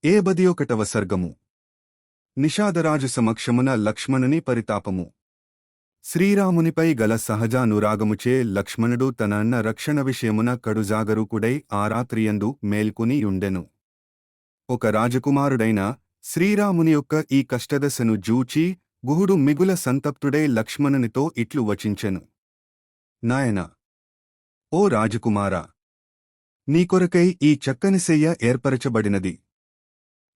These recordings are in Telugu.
81వ సర్గము. నిషాదరాజు సమక్షమున లక్ష్మణుని పరితాపము. శ్రీరామునిపై గల సహజానురాగముచే లక్ష్మణుడు తన అన్న రక్షణ విషయమున కడుజాగరూకుడై ఆ రాత్రియందు మేల్కొని యుండెను. ఒక రాజకుమారుడైన శ్రీరాముని యొక్క ఈ కష్టదశను జూచి గుహుడు మిగుల సంతప్తుడై లక్ష్మణునితో ఇట్లు వచించెను. నాయనా, ఓ రాజకుమారా, నీకొరకై ఈ చక్కని శయ్య ఏర్పరచబడినది.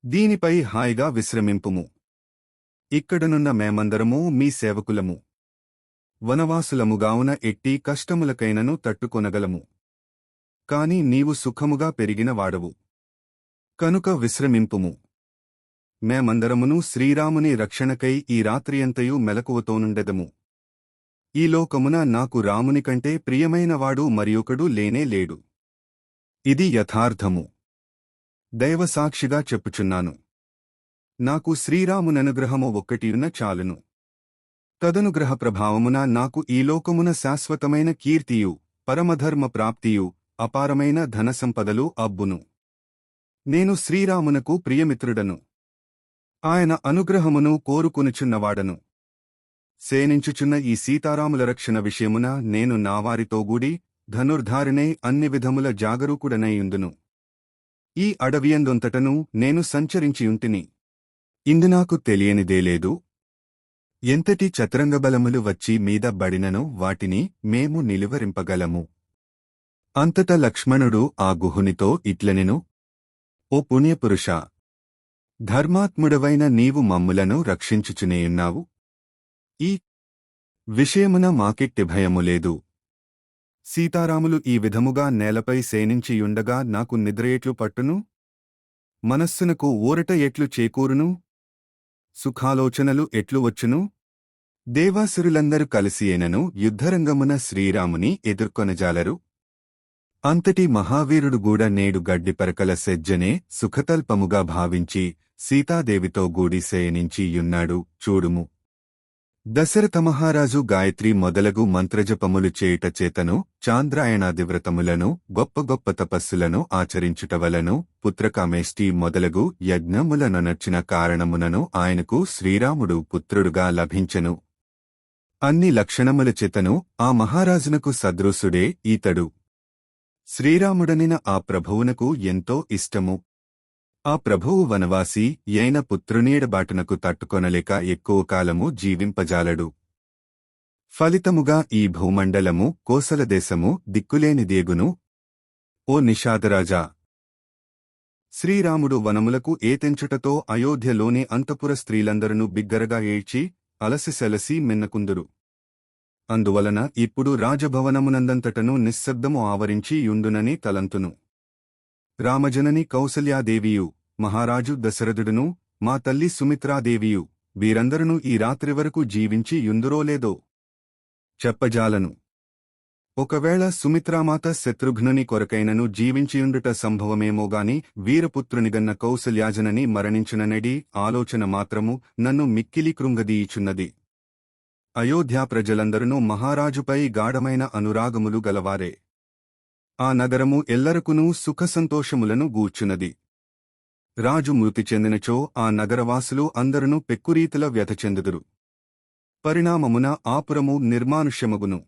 దీనిపై హాయిగా విశ్రమింపుము. ఇక్కడనున్న మేమందరము మీ సేవకులము. వనవాసులముగావున ఎట్టి కష్టములకైనను తట్టుకొనగలము. కాని నీవు సుఖముగా పెరిగిన వాడవు కనుక విశ్రమింపుము. మేమందరమును శ్రీరాముని రక్షణకై ఈ రాత్రియంతయు మెలకువతోనుండెదము. ఈ లోకమున నాకు రామునికంటే ప్రియమైనవాడు మరియొకడు లేనే లేడు. ఇది యథార్థము. దైవసాక్షిగా చెప్పుచున్నాను. నాకు శ్రీరాముననుగ్రహము ఒక్కటియున్న చాలును. తదనుగ్రహ ప్రభావమున నాకు ఈ లోకమున శాశ్వతమైన కీర్తియు, పరమధర్మ ప్రాప్తియు, అపారమైన ధనసంపదలు అబ్బును. నేను శ్రీరామునకు ప్రియమిత్రుడను. ఆయన అనుగ్రహమును కోరుకొనుచున్నవాడను. సేనించుచున్న ఈ సీతారాముల రక్షణ విషయమున నేను నావారితోగూడి ధనుర్ధారినై అన్ని విధముల జాగరూకుడనైయుందును. ఈ అడవియందొంతటను నేను సంచరించియుంటిని. ఇందు నాకు తెలియనిదేలేదు. ఎంతటి చతురంగబలములు వచ్చి మీద బడినను వాటిని మేము నిలువరింపగలము. అంతట లక్ష్మణుడు ఆ గుహునితో ఇట్లనెను. ఓ పుణ్యపురుషా, ధర్మాత్ముడవైన నీవు మమ్ములను రక్షించుచునేయున్నావు. ఈ విషయమున మాకెట్టి భయము లేదు. సీతారాములు ఈ విధముగా నేలపై సేనించియుండగా నాకు నిద్ర ఎట్లు పట్టును? మనస్సునకు ఊరట ఎట్లు చేకూరును? సుఖాలోచనలు ఎట్లు వచ్చును? దేవాసురులందరూ కలిసియేనను యుద్ధరంగమున శ్రీరాముని ఎదుర్కొనజాలరు. అంతటి మహావీరుడు గూడ నేడు గడ్డిపరకల సెజ్జనే సుఖతల్పముగా భావించి సీతాదేవితో గూడి శయనించి యున్నాడు చూడుము. దశరథ మహారాజు గాయత్రి మొదలగు మంత్రజపములు చేయుట చేతను చాంద్రాయణాదివ్రతములను గొప్ప గొప్ప తపస్సులను ఆచరించుటవలను పుత్రకామేష్టి మొదలగు యజ్ఞములననర్చిన కారణమునను ఆయనకు శ్రీరాముడు పుత్రుడుగా లభించెను. అన్ని లక్షణముల చేతను ఆ మహారాజునకు సదృశుడే ఈతడు. శ్రీరాముడనిన ఆ ప్రభువునకు ఎంతో ఇష్టము. ఆ ప్రభువు వనవాసి యైన పుత్రునీడబాటునకు తట్టుకొనలేక ఎక్కువ కాలము జీవింపజాలడు. ఫలితముగా ఈ భూమండలము కోసలదేశము దిక్కులేనిదేగును. ఓ నిషాదరాజా, శ్రీరాముడు వనములకు ఏతెంచుటతో అయోధ్యలోని అంతఃపుర స్త్రీలందరూ బిగ్గరగా ఏడ్చి అలసిసెలసి మిన్నకుందురు. అందువలన ఇప్పుడు రాజభవనమునందంతటను నిశ్శబ్దము ఆవరించి యుండునని తలంతును. రామజనని కౌసల్యాదేవియు, మహారాజు దశరథుడును, మా తల్లి సుమిత్రాదేవియు వీరందరూ ఈ రాత్రి వరకు జీవించి యుందురోలేదో చెప్పజాలను. ఒకవేళ సుమిత్రామాత శత్రుఘ్నుని కొరకైనను జీవించియుండుట సంభవమేమోగాని వీరపుత్రునిగన్న కౌసల్యాజనని మరణించుననడి ఆలోచన మాత్రము నన్ను మిక్కిలి కృంగదీయుచున్నది. అయోధ్యా ప్రజలందరూ మహారాజుపై గాఢమైన అనురాగములు గలవారే. ఆ నగరము ఎల్లరకునూ సుఖసంతోషములను గూర్చున్నది. రాజు మృతి చెందినచో ఆ నగరవాసులు అందరును పెక్కురీతిల వ్యథచెందుదురు. పరిణామమున ఆపురము నిర్మానుష్యమగును.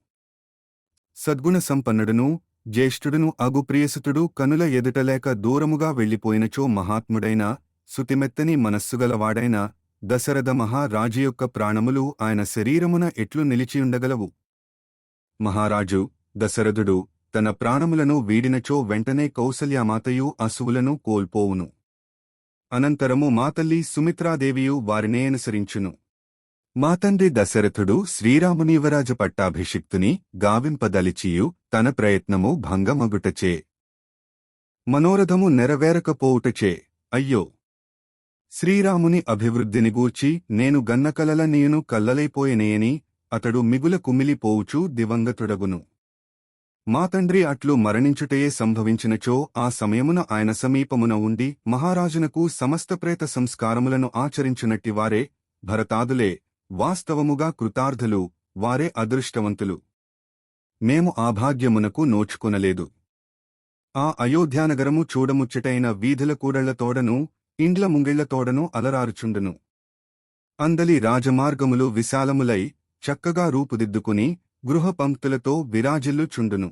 సద్గుణ సంపన్నుడును జ్యేష్ఠుడును అగు ప్రియసుతుడు కనుల ఎదుటలేక దూరముగా వెళ్లిపోయినచో మహాత్ముడైన సుతిమెత్తని మనస్సుగలవాడైన దశరథ మహారాజు యొక్క ప్రాణములు ఆయన శరీరమున ఎట్లు నిలిచియుండగలవు? మహారాజు దశరథుడు తన ప్రాణములను వీడినచో వెంటనే కౌసల్యామాతయు అసువులను కోల్పోవును. అనంతరము మాతల్లి సుమిత్రాదేవియు వారినేనుసరించును. మాతండ్రి దశరథుడు శ్రీరాముని యువరాజ పట్టాభిషిక్తుని గావింపదలిచియు తన ప్రయత్నము భంగమగుటచే మనోరథము నెరవేరకపోవుటచే అయ్యో, శ్రీరాముని అభివృద్ధిని గూర్చి నేను గన్నకలల నీయును కల్లలైపోయెనేయని అతడు మిగుల కుమిలిపోవుచూ దివంగతుడగును. మా తండ్రి అట్లు మరణించుటయే సంభవించినచో ఆ సమయమున ఆయన సమీపమున ఉండి మహారాజునకు సమస్త ప్రేత సంస్కారములను ఆచరించునట్టివారే భరతాదులే వాస్తవముగా కృతార్థులు, వారే అదృష్టవంతులు. మేము ఆ భాగ్యమునకు నోచుకొనలేదు. ఆ అయోధ్యానగరము చూడముచ్చటైన వీధుల కూడళ్లతోడను ఇండ్ల ముంగిళ్లతోడను అలరారుచుండును. అందలి రాజమార్గములు విశాలములై చక్కగా రూపుదిద్దుకుని గృహపంక్తులతో విరాజిల్లుచుండును.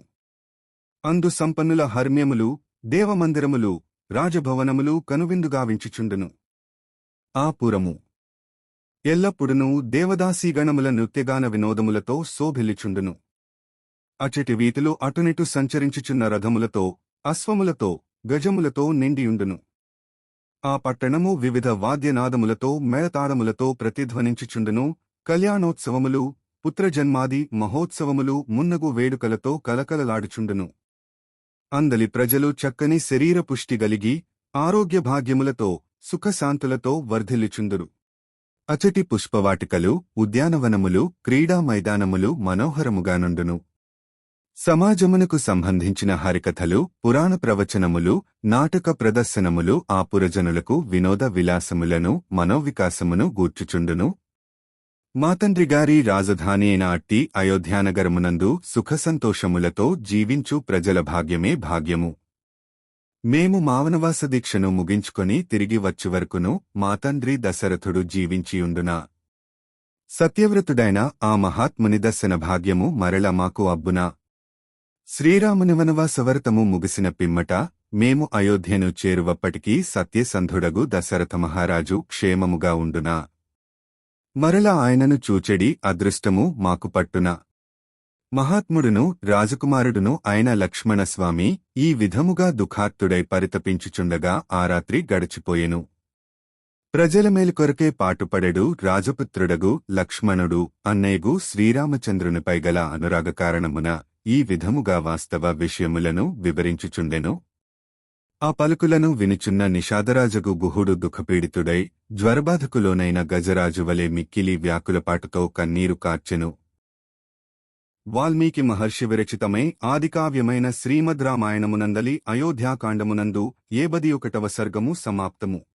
అందు సంపన్నుల హర్మ్యములు, దేవమందిరములు, రాజభవనములు కనువిందుగావించుచుండును. ఆ పురము ఎల్లప్పుడునూ దేవదాసీగణముల నృత్యగాన వినోదములతో శోభిల్లిచుండును. అచటి వీధులు అటునిటు సంచరించుచున్న రథములతో, అశ్వములతో, గజములతో నిండియుండును. ఆ పట్టణము వివిధ వాద్యనాదములతో మేళతాళములతో ప్రతిధ్వనించుచుండును. కళ్యాణోత్సవములు, పుత్రజన్మాది మహోత్సవములు మున్నగు వేడుకలతో కలకలలాడుచుండును. అందలి ప్రజలు చక్కని శరీరపుష్టి గలిగి ఆరోగ్యభాగ్యములతో సుఖశాంతులతో వర్ధిల్లుచుందురు. అచటి పుష్పవాటికలు, ఉద్యానవనములు, క్రీడా మైదానములు మనోహరముగానుండును. సమాజమునకు సంబంధించిన హరికథలు, పురాణ ప్రవచనములు, నాటక ప్రదర్శనములు ఆ పురజనులకు వినోద విలాసములను, మనోవికాసమును గూర్చుచుండును. మాతండ్రిగారి రాజధాని అయిన అట్టి అయోధ్యానగరమునందు సుఖసంతోషములతో జీవించు ప్రజల భాగ్యమే భాగ్యము. మేము మావనవాస దీక్షను ముగించుకొని తిరిగి వచ్చువరకును మాతండ్రి దశరథుడు జీవించియుండునా. సత్యవ్రతుడైన ఆ మహాత్ముని దర్శన భాగ్యము మరల మాకు అబ్బునా. శ్రీరాముని వనవాసవరతము ముగిసిన పిమ్మట మేము అయోధ్యను చేరువప్పటికీ సత్యసంధుడగు దశరథ మహారాజు క్షేమముగా ఉండునా. మరల ఆయనను చూచెడి అదృష్టము మాకు పట్టునా. మహాత్ముడును రాజకుమారుడును అయిన లక్ష్మణస్వామి ఈ విధముగా దుఃఖార్తుడై పరితపించుచుండగా ఆ రాత్రి గడిచిపోయెను. ప్రజల మేలు కొరకే పాటుపడెడు రాజపుత్రుడగు లక్ష్మణుడు అన్నయ్యగు శ్రీరామచంద్రునిపై గల అనురాగ కారణమున ఈ విధముగా వాస్తవ విషయములను వివరించుచుండెను. ఆ పలుకులను వినుచున్న నిషాదరాజగు గుహుడు దుఃఖపీడితుడై జ్వరబాధకులోనైన గజరాజు వలె మిక్కిలి వ్యాకులపాటుతో కన్నీరు కార్చెను. వాల్మీకి మహర్షి విరచితమై ఆదికావ్యమైన శ్రీమద్ రామాయణమునందలి అయోధ్యాకాండమునందు 71వ సర్గము సమాప్తము.